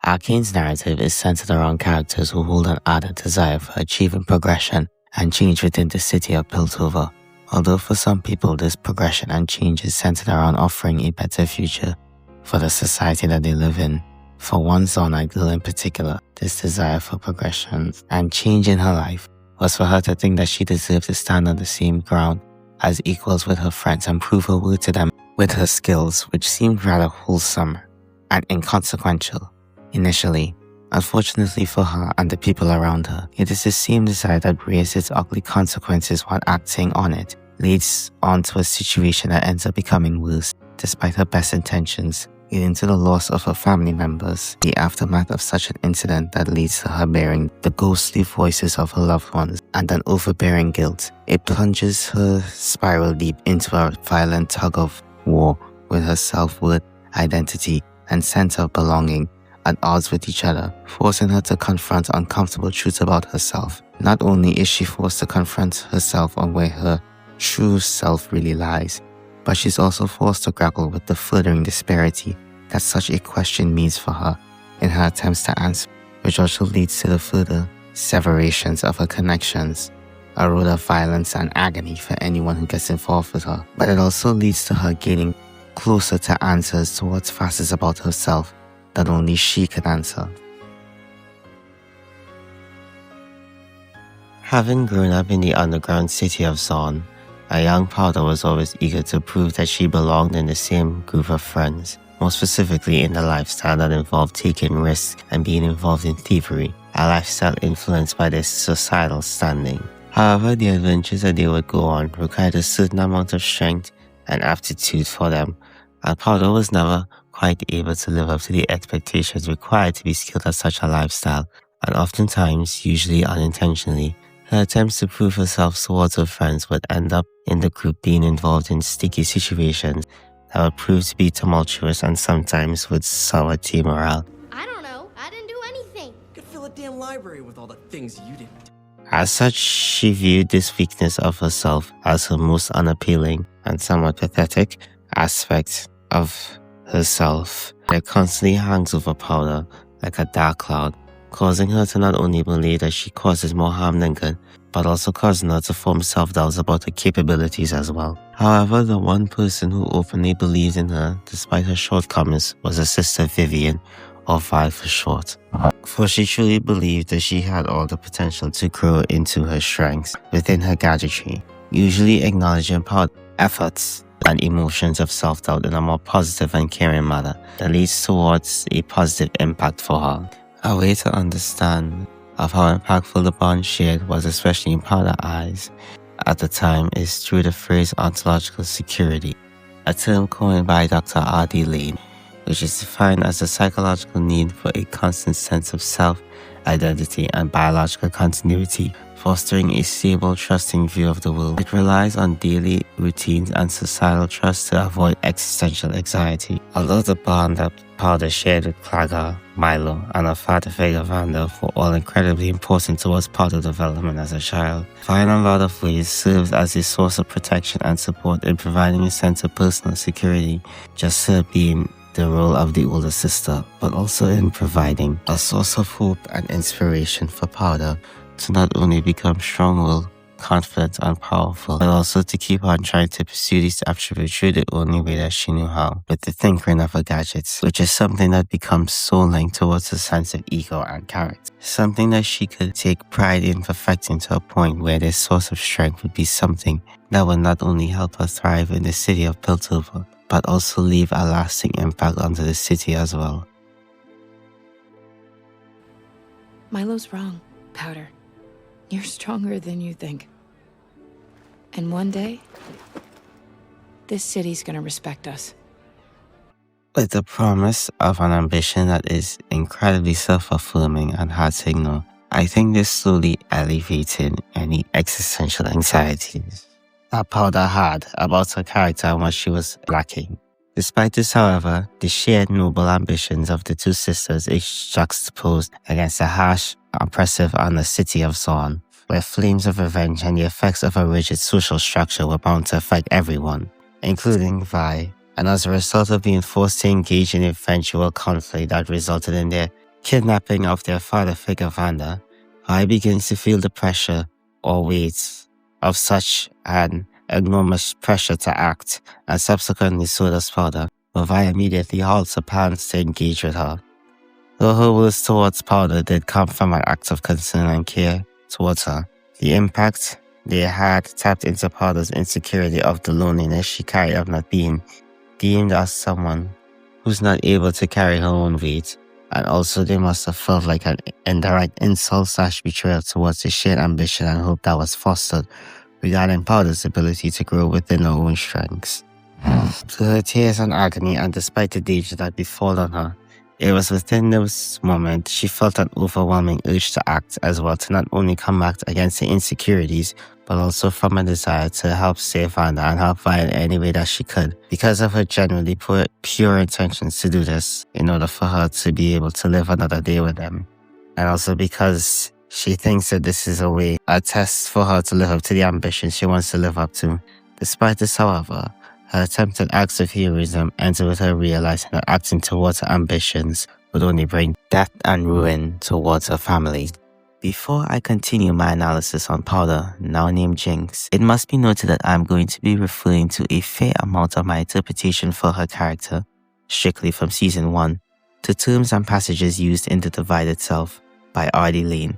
Arcane's narrative is centered around characters who hold an ardent desire for achieving progression and change within the city of Piltover. Although for some people this progression and change is centered around offering a better future for the society that they live in. For one Zonite girl in particular, this desire for progression and change in her life was for her to think that she deserved to stand on the same ground as equals with her friends and prove her worth to them with her skills, which seemed rather wholesome and inconsequential initially. Unfortunately for her and the people around her, it is the same desire that bears its ugly consequences while acting on it, leads on to a situation that ends up becoming worse, despite her best intentions, leading to the loss of her family members, the aftermath of such an incident that leads to her bearing the ghostly voices of her loved ones, and an overbearing guilt. It plunges her spiral deep into a violent tug of war with her self-worth, identity, and sense of belonging at odds with each other, forcing her to confront uncomfortable truths about herself. Not only is she forced to confront herself on where her true self really lies, but she's also forced to grapple with the furthering disparity that such a question means for her in her attempts to answer, which also leads to the further severations of her connections, a road of violence and agony for anyone who gets involved with her. But it also leads to her getting closer to answers towards facets about herself that only she could answer. Having grown up in the underground city of Zon, a young Powder was always eager to prove that she belonged in the same group of friends, more specifically in the lifestyle that involved taking risks and being involved in thievery, a lifestyle influenced by their societal standing. However, the adventures that they would go on required a certain amount of strength and aptitude for them, and Powder was never quite able to live up to the expectations required to be skilled at such a lifestyle, and oftentimes, usually unintentionally, her attempts to prove herself towards her friends would end up in the group being involved in sticky situations that would prove to be tumultuous and sometimes would sour team morale. I don't know. I didn't do anything. Could fill a damn library with all the things you didn't do. As such, she viewed this weakness of herself as her most unappealing and somewhat pathetic aspect of herself that constantly hangs over Powder like a dark cloud, causing her to not only believe that she causes more harm than good, but also causing her to form self-doubts about her capabilities as well. However, the one person who openly believed in her, despite her shortcomings, was her sister Vivian, or Vi for short. For she truly believed that she had all the potential to grow into her strengths within her gadgetry, usually acknowledging Powder's efforts and emotions of self-doubt in a more positive and caring manner that leads towards a positive impact for her. A way to understand of how impactful the bond shared was, especially in Powder's eyes at the time, is through the phrase ontological security, a term coined by Dr. R.D. Laing, which is defined as the psychological need for a constant sense of self, identity, and biological continuity, fostering a stable, trusting view of the world. It relies on daily routines and societal trust to avoid existential anxiety. Although the bond that Powder shared with Clagger, Milo, and her father figure Vanda were all incredibly important towards Powder's development as a child, Vi in a lot of ways serves as a source of protection and support in providing a sense of personal security, just her being the role of the older sister, but also in providing a source of hope and inspiration for Powder to not only become strong-willed, confident, and powerful, but also to keep on trying to pursue these attributes through the only way that she knew how, with the tinkering of her gadgets, which is something that becomes so linked towards a sense of ego and character. Something that she could take pride in perfecting to a point where this source of strength would be something that would not only help her thrive in the city of Piltover, but also leave a lasting impact onto the city as well. Milo's wrong, Powder. You're stronger than you think. And one day, this city's gonna respect us. With the promise of an ambition that is incredibly self-affirming and hard to ignore, I think this slowly alleviated any existential anxieties that Powder had about her character and what she was lacking. Despite this, however, the shared noble ambitions of the two sisters is juxtaposed against the harsh, oppressive and the city of Zon, where flames of revenge and the effects of a rigid social structure were bound to affect everyone, including Vi, and as a result of being forced to engage in eventual conflict that resulted in their kidnapping of their father figure Vanda, Vi begins to feel the pressure or weight of such an enormous pressure to act, and subsequently so does Powder, but Vi immediately halts her plans to engage with her. Though her words towards Powder did come from an act of concern and care towards her, the impact they had tapped into Powder's insecurity of the loneliness she carried of not being deemed as someone who's not able to carry her own weight, and also they must have felt like an indirect insult/betrayal towards the shared ambition and hope that was fostered regarding Powder's ability to grow within her own strengths. To her tears and agony, and despite the danger that befallen her, it was within this moment she felt an overwhelming urge to act as well, to not only combat against the insecurities, but also from a desire to help save Vanda and help Vi in any way that she could, because of her genuinely pure intentions to do this in order for her to be able to live another day with them. And also because she thinks that this is a test for her to live up to the ambitions she wants to live up to. Despite this, however, her attempted acts of heroism ended with her realizing that acting towards her ambitions would only bring death and ruin towards her family. Before I continue my analysis on Powder, now named Jinx, it must be noted that I'm going to be referring to a fair amount of my interpretation for her character, strictly from Season 1, to terms and passages used in The Divide itself by R.D. Laing,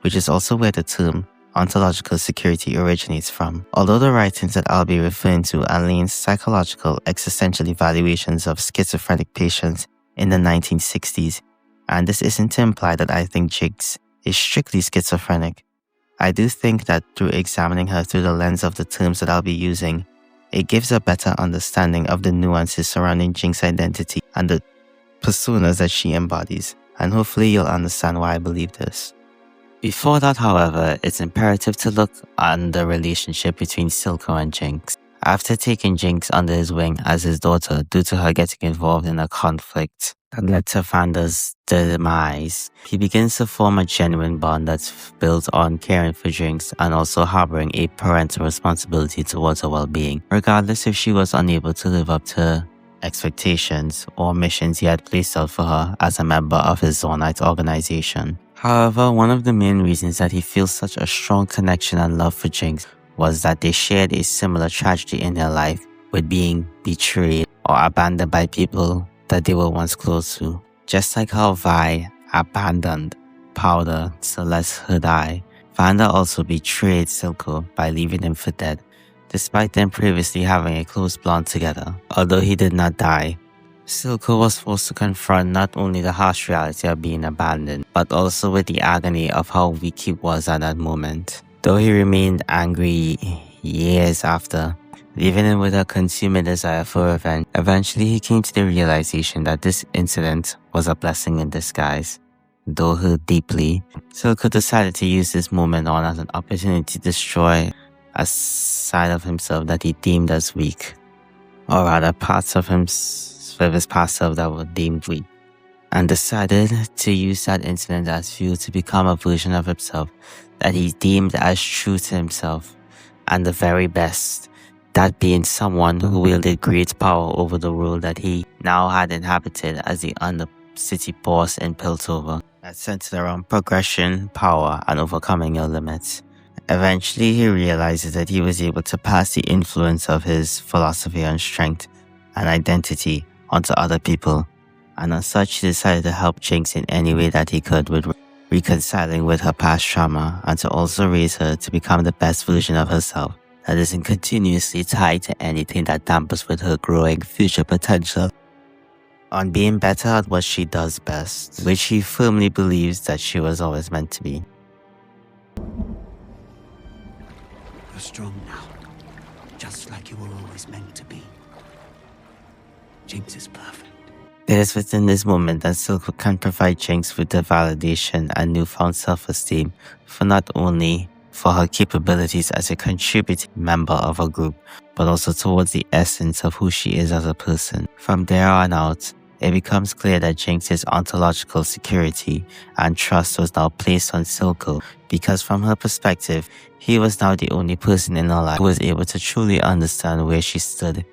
which is also where the term ontological security originates from. Although the writings that I'll be referring to are Laing's psychological existential evaluations of schizophrenic patients in the 1960s, and this isn't to imply that I think Jinx is strictly schizophrenic. I do think that through examining her through the lens of the terms that I'll be using, it gives a better understanding of the nuances surrounding Jinx's identity and the personas that she embodies, and hopefully you'll understand why I believe this. Before that, however, it's imperative to look on the relationship between Silco and Jinx. After taking Jinx under his wing as his daughter due to her getting involved in a conflict that led to Vanda's demise, he begins to form a genuine bond that's built on caring for Jinx and also harboring a parental responsibility towards her well-being, regardless if she was unable to live up to expectations or missions he had placed out for her as a member of his Zornite organization. However, one of the main reasons that he feels such a strong connection and love for Jinx was that they shared a similar tragedy in their life, with being betrayed or abandoned by people that they were once close to. Just like how Vi abandoned Powder to let her die, Vanda also betrayed Silco by leaving him for dead, despite them previously having a close bond together. Although he did not die, Silco was forced to confront not only the harsh reality of being abandoned, but also with the agony of how weak he was at that moment. Though he remained angry years after, leaving him with a consuming desire for revenge, eventually he came to the realization that this incident was a blessing in disguise. Though hurt deeply, Silco decided to use this moment on as an opportunity to destroy a side of himself that he deemed as weak, or rather parts of his past self that were deemed weak, and decided to use that incident as fuel to become a version of himself that he deemed as true to himself and the very best, that being someone who wielded great power over the world that he now had inhabited as the undercity boss in Piltover, that centered around progression, power, and overcoming your limits. Eventually, he realizes that he was able to pass the influence of his philosophy on strength and identity onto other people, and as such he decided to help Jinx in any way that he could with reconciling with her past trauma, and to also raise her to become the best version of herself that isn't continuously tied to anything that dampers with her growing future potential on being better at what she does best, which he firmly believes that she was always meant to be. You're strong now, just like you were always meant to be. Jinx is perfect. It is within this moment that Silco can provide Jinx with the validation and newfound self-esteem for not only for her capabilities as a contributing member of a group, but also towards the essence of who she is as a person. From there on out, it becomes clear that Jinx's ontological security and trust was now placed on Silco, because from her perspective, he was now the only person in her life who was able to truly understand where she stood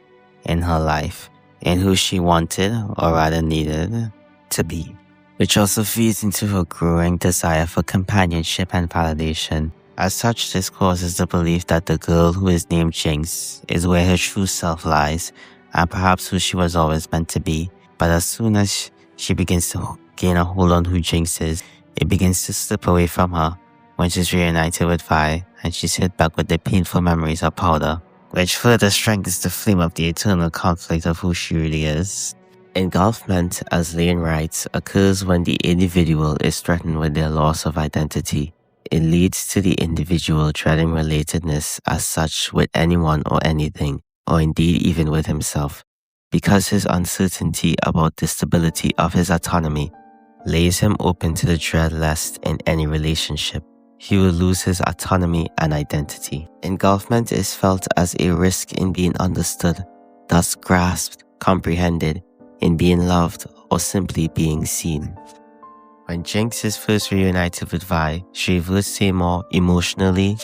in her life, in who she wanted, or rather needed, to be. which also feeds into her growing desire for companionship and validation. As such, this causes the belief that the girl who is named Jinx is where her true self lies, and perhaps who she was always meant to be. But as soon as she begins to gain a hold on who Jinx is, it begins to slip away from her when she's reunited with Vi, and she's hit back with the painful memories of Powder, which further strengthens the flame of the eternal conflict of who she really is. Engulfment, as Laing writes, occurs when the individual is threatened with their loss of identity. It leads to the individual dreading relatedness as such with anyone or anything, or indeed even with himself, because his uncertainty about the stability of his autonomy lays him open to the dread lest in any relationship he will lose his autonomy and identity. Engulfment is felt as a risk in being understood, thus grasped, comprehended, in being loved, or simply being seen. When Jinx is first reunited with Vi, she reverts to a more emotionally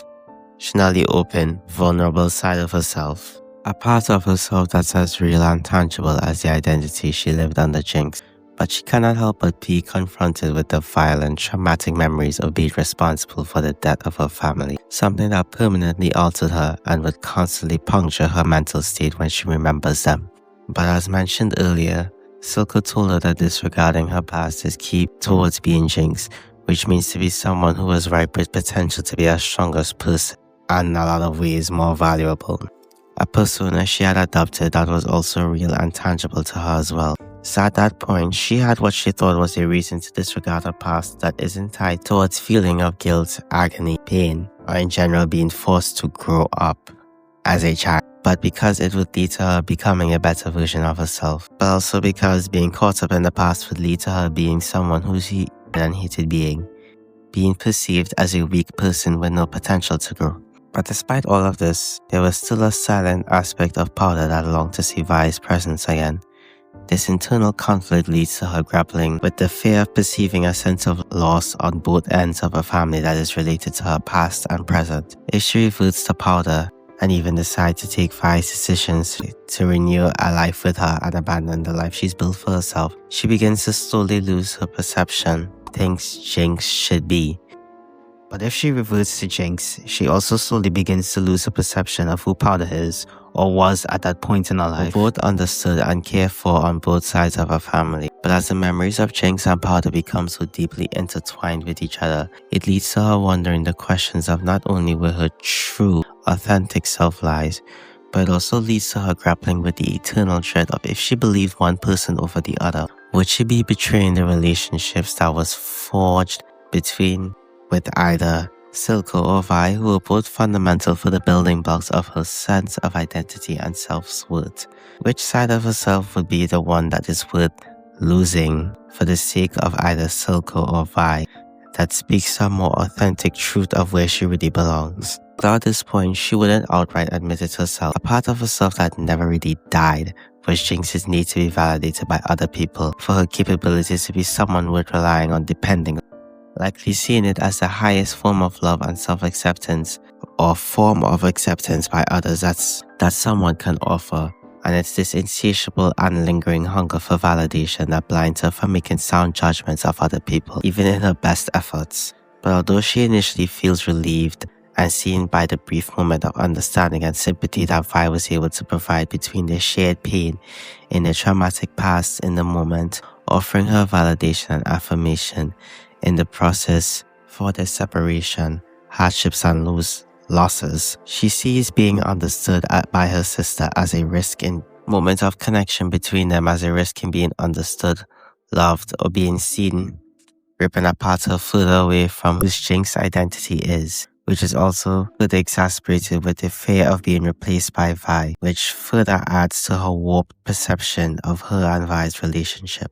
open, vulnerable side of herself. A part of herself that's as real and tangible as the identity she lived under Jinx. But she cannot help but be confronted with the violent, traumatic memories of being responsible for the death of her family, something that permanently altered her and would constantly puncture her mental state when she remembers them. But as mentioned earlier, Silco told her that disregarding her past is key towards being Jinx, which means to be someone who is ripe with potential to be a strongest person and in a lot of ways more valuable. A persona she had adopted that was also real and tangible to her as well. So at that point, she had what she thought was a reason to disregard her past that isn't tied towards feeling of guilt, agony, pain, or in general being forced to grow up as a child, but because it would lead to her becoming a better version of herself, but also because being caught up in the past would lead to her being someone who's an hated being perceived as a weak person with no potential to grow. But despite all of this, there was still a silent aspect of Powder that longed to see Vi's presence again. This internal conflict leads to her grappling with the fear of perceiving a sense of loss on both ends of a family that is related to her past and present. If she reverts to Powder and even decides to take Vi's decisions to renew a life with her and abandon the life she's built for herself, she begins to slowly lose her perception, things Jinx should be. But if she reverts to Jinx, she also slowly begins to lose her perception of who Powder is, or was at that point in her life, both understood and cared for on both sides of her family. But as the memories of Jinx and Powder become so deeply intertwined with each other, it leads to her wondering the questions of not only where her true, authentic self lies, but it also leads to her grappling with the eternal dread of if she believed one person over the other, would she be betraying the relationships that was forged with either Silco or Vi, who were both fundamental for the building blocks of her sense of identity and self-worth? Which side of herself would be the one that is worth losing for the sake of either Silco or Vi, that speaks some more authentic truth of where she really belongs? But at this point, she wouldn't outright admit it herself. A part of herself that never really died was Jinx's need to be validated by other people for her capabilities to be someone worth relying on, depending on, likely seeing it as the highest form of love and self-acceptance, or form of acceptance by others that someone can offer. And it's this insatiable and lingering hunger for validation that blinds her from making sound judgments of other people, even in her best efforts. But although she initially feels relieved and seen by the brief moment of understanding and sympathy that Vi was able to provide between their shared pain in their traumatic past in the moment, offering her validation and affirmation in the process for their separation, hardships and losses, she sees being understood by her sister as a risk in moments of connection between them, as a risk in being understood, loved, or being seen, ripping apart her further away from whose Jinx's identity is, which is also further exacerbated with the fear of being replaced by Vi, which further adds to her warped perception of her and Vi's relationship.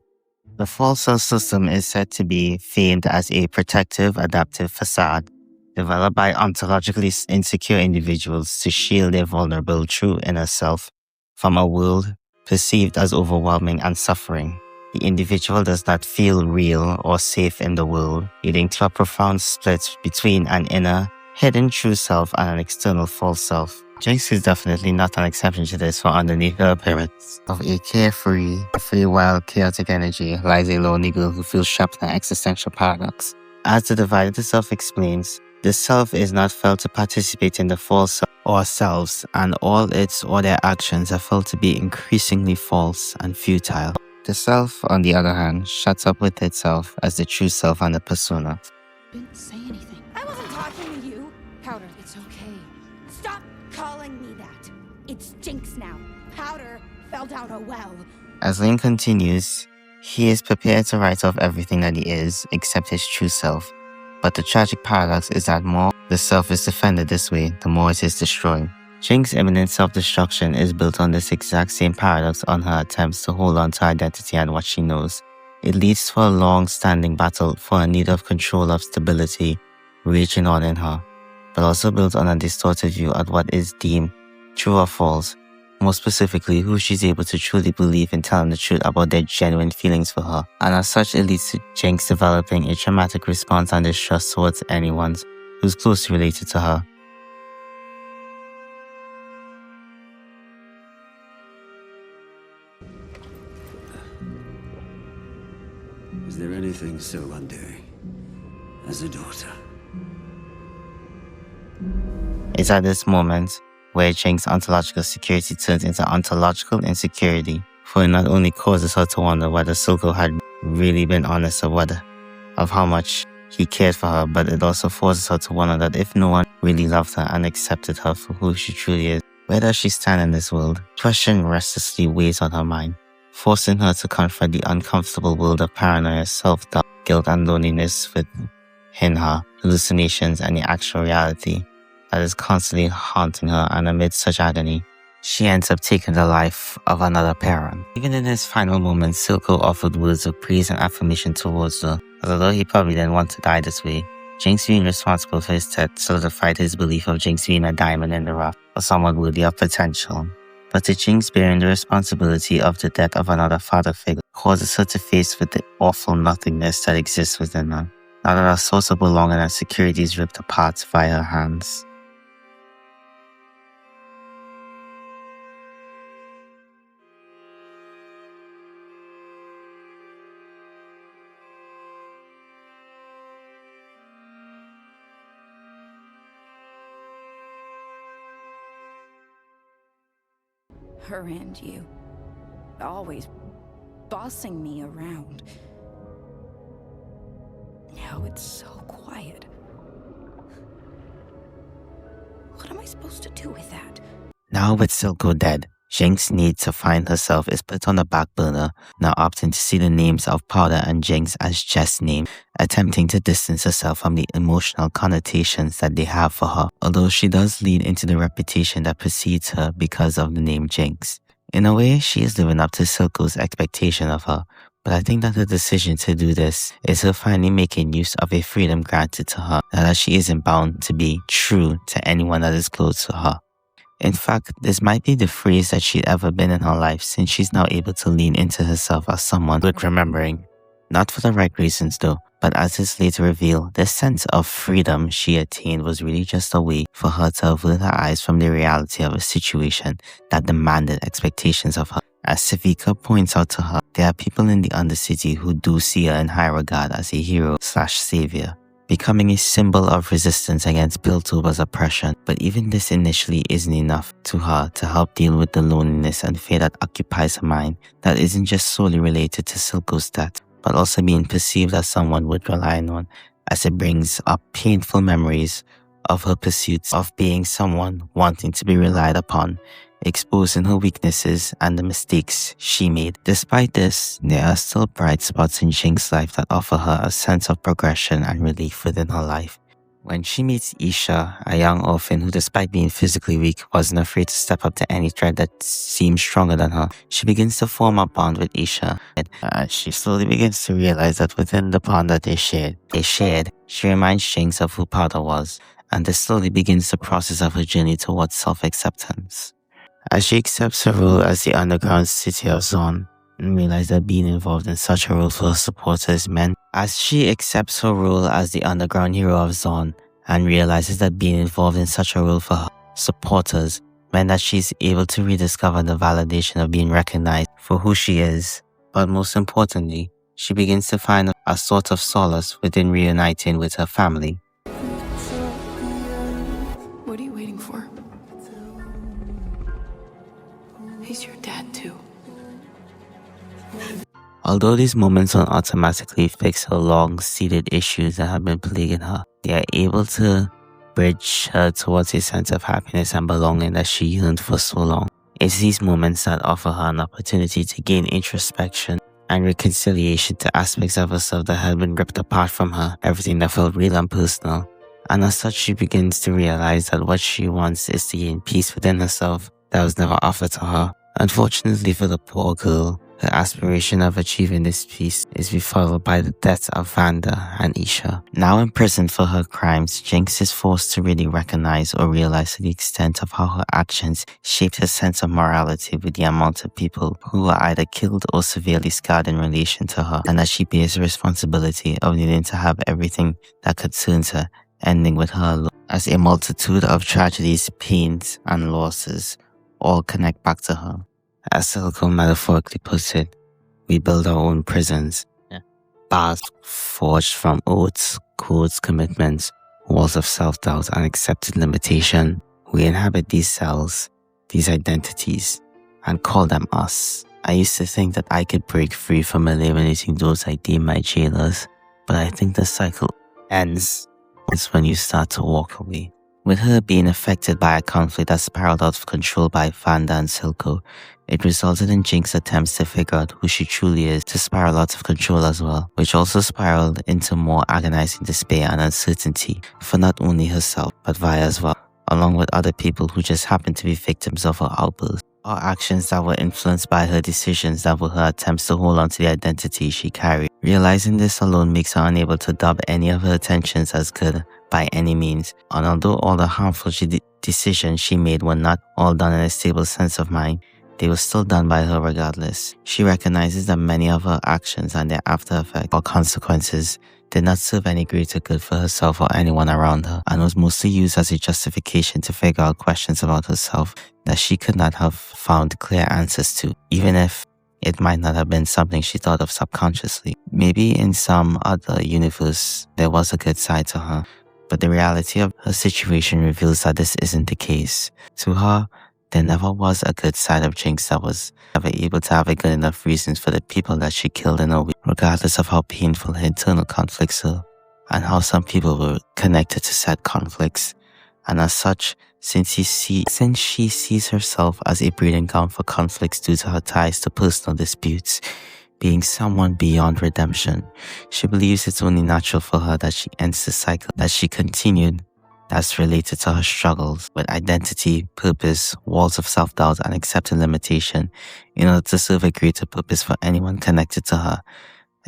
The false self system is said to be framed as a protective, adaptive facade developed by ontologically insecure individuals to shield their vulnerable true inner self from a world perceived as overwhelming and suffering. The individual does not feel real or safe in the world, leading to a profound split between an inner, hidden true self and an external false self. Jinx is definitely not an exception to this, for underneath her appearance of a carefree, wild, chaotic energy lies a lonely girl who feels trapped in an existential paradox. As the divided self explains, the self is not felt to participate in the false self or selves, and all its or their actions are felt to be increasingly false and futile. The self, on the other hand, shuts up with itself as the true self and the persona. Didn't say anything. I wasn't talking to you. Powder, it's okay. Stop calling me that. It's Jinx now. Powder fell down a well. As Laing continues, he is prepared to write off everything that he is, except his true self. But the tragic paradox is that more the self is defended this way, the more it is destroyed. Jinx's imminent self-destruction is built on this exact same paradox on her attempts to hold on to identity and what she knows. It leads to a long-standing battle for a need of control of stability raging on in her, but also built on a distorted view at what is deemed true or false, more specifically who she's able to truly believe in telling the truth about their genuine feelings for her, and as such it leads to Jinx developing a traumatic response and distrust towards anyone who's closely related to her. Is there anything so undoing as a daughter? It's at this moment where Jinx's ontological security turns into ontological insecurity, for it not only causes her to wonder whether Silco had really been honest of how much he cared for her, but it also forces her to wonder that if no one really loved her and accepted her for who she truly is, where does she stand in this world? Question restlessly weighs on her mind, forcing her to confront the uncomfortable world of paranoia, self-doubt, guilt and loneliness within her, hallucinations and the actual reality that is constantly haunting her, and amid such agony, she ends up taking the life of another parent. Even in his final moments, Silco offered words of praise and affirmation towards her, as although he probably didn't want to die this way, Jinx being responsible for his death solidified his belief of Jinx being a diamond in the rough, or someone worthy of potential. But the Jinx bearing the responsibility of the death of another father figure causes her to face with the awful nothingness that exists within her, now that her source of belonging and security is ripped apart by her hands. Her and you. Always bossing me around. Now it's so quiet. What am I supposed to do with that? Now with Silco dead, Jinx's need to find herself is put on the back burner, now opting to see the names of Powder and Jinx as just names, attempting to distance herself from the emotional connotations that they have for her, although she does lead into the reputation that precedes her because of the name Jinx. In a way, she is living up to Silco's expectation of her, but I think that the decision to do this is her finally making use of a freedom granted to her, now that she isn't bound to be true to anyone that is close to her. In fact, this might be the freest that she'd ever been in her life, since she's now able to lean into herself as someone worth remembering. Not for the right reasons though, but as is later revealed, the sense of freedom she attained was really just a way for her to avert her eyes from the reality of a situation that demanded expectations of her. As Civica points out to her, there are people in the Undercity who do see her in high regard as a hero/savior, becoming a symbol of resistance against Piltover's oppression. But even this initially isn't enough to her to help deal with the loneliness and fear that occupies her mind, that isn't just solely related to Silco's death, but also being perceived as someone worth relying on, as it brings up painful memories of her pursuits of being someone wanting to be relied upon, exposing her weaknesses and the mistakes she made. Despite this, there are still bright spots in Jinx's life that offer her a sense of progression and relief within her life. When she meets Isha, a young orphan who, despite being physically weak, wasn't afraid to step up to any threat that seemed stronger than her, she begins to form a bond with Isha. She slowly begins to realize that within the bond that they shared, she reminds Jinx of who Powder was, and this slowly begins the process of her journey towards self-acceptance. As she accepts her role as the underground city of Zaun, and realizes that being involved in such a role for her supporters meant, as she accepts her role as the underground hero of Zaun, and realizes that being involved in such a role for her supporters meant that she's able to rediscover the validation of being recognized for who she is. But most importantly, she begins to find a sort of solace within reuniting with her family. What are you waiting for? He's your dad too. Although these moments don't automatically fix her long-seated issues that have been plaguing her, they are able to bridge her towards a sense of happiness and belonging that she yearned for so long. It's these moments that offer her an opportunity to gain introspection and reconciliation to aspects of herself that had been ripped apart from her, everything that felt real and personal. And as such, she begins to realize that what she wants is to gain peace within herself that was never offered to her. Unfortunately for the poor girl, her aspiration of achieving this peace is befuddled by the deaths of Vanda and Isha. Now imprisoned for her crimes, Jinx is forced to really recognize or realize the extent of how her actions shaped her sense of morality with the amount of people who were either killed or severely scarred in relation to her, and that she bears the responsibility of needing to have everything that concerns her ending with her alone, as a multitude of tragedies, pains, and losses all connect back to her. As Silco metaphorically puts it, we build our own prisons. Bars forged from oaths, codes, commitments, walls of self-doubt and accepted limitation. We inhabit these cells, these identities, and call them us. I used to think that I could break free from eliminating those I deem my jailers, but I think the cycle ends when you start to walk away. With her being affected by a conflict that spiraled out of control by Vanda and Silco, it resulted in Jinx's attempts to figure out who she truly is to spiral out of control as well, which also spiraled into more agonizing despair and uncertainty for not only herself but Vi as well, along with other people who just happened to be victims of her outburst, or actions that were influenced by her decisions that were her attempts to hold on to the identity she carried. Realizing this alone makes her unable to dub any of her attentions as good by any means, and although all the harmful decisions she made were not all done in a stable sense of mind, they were still done by her regardless. She recognizes that many of her actions and their after effects or consequences did not serve any greater good for herself or anyone around her, and was mostly used as a justification to figure out questions about herself that she could not have found clear answers to, even if it might not have been something she thought of subconsciously. Maybe in some other universe there was a good side to her, but the reality of her situation reveals that this isn't the case. To her, there never was a good side of Jinx that was ever able to have a good enough reasons for the people that she killed in her way, regardless of how painful her internal conflicts are, and how some people were connected to said conflicts. And as such, since she sees herself as a breeding ground for conflicts due to her ties to personal disputes, being someone beyond redemption, she believes it's only natural for her that she ends the cycle that she continued that's related to her struggles with identity, purpose, walls of self-doubt and accepting limitation in order to serve a greater purpose for anyone connected to her,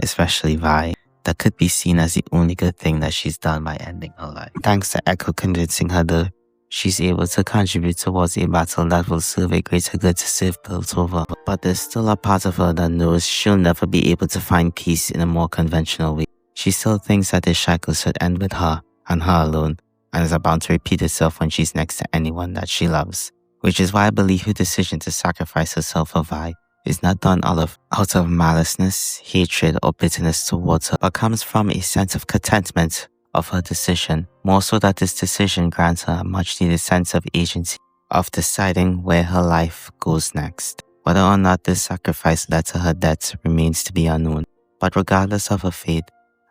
especially Vi, that could be seen as the only good thing that she's done by ending her life. Thanks to Echo convincing her that she's able to contribute towards a battle that will serve a greater good to save Piltover. But there's still a part of her that knows she'll never be able to find peace in a more conventional way. She still thinks that this cycle should end with her and her alone, and is about to repeat itself when she's next to anyone that she loves. Which is why I believe her decision to sacrifice herself for Vi is not done out of maliceness, hatred, or bitterness towards her, but comes from a sense of contentment of her decision, more so that this decision grants her a much needed sense of agency of deciding where her life goes next. Whether or not this sacrifice led to her death remains to be unknown, but regardless of her fate,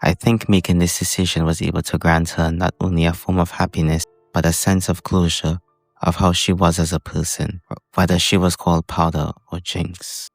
I think making this decision was able to grant her not only a form of happiness, but a sense of closure of how she was as a person, whether she was called Powder or Jinx.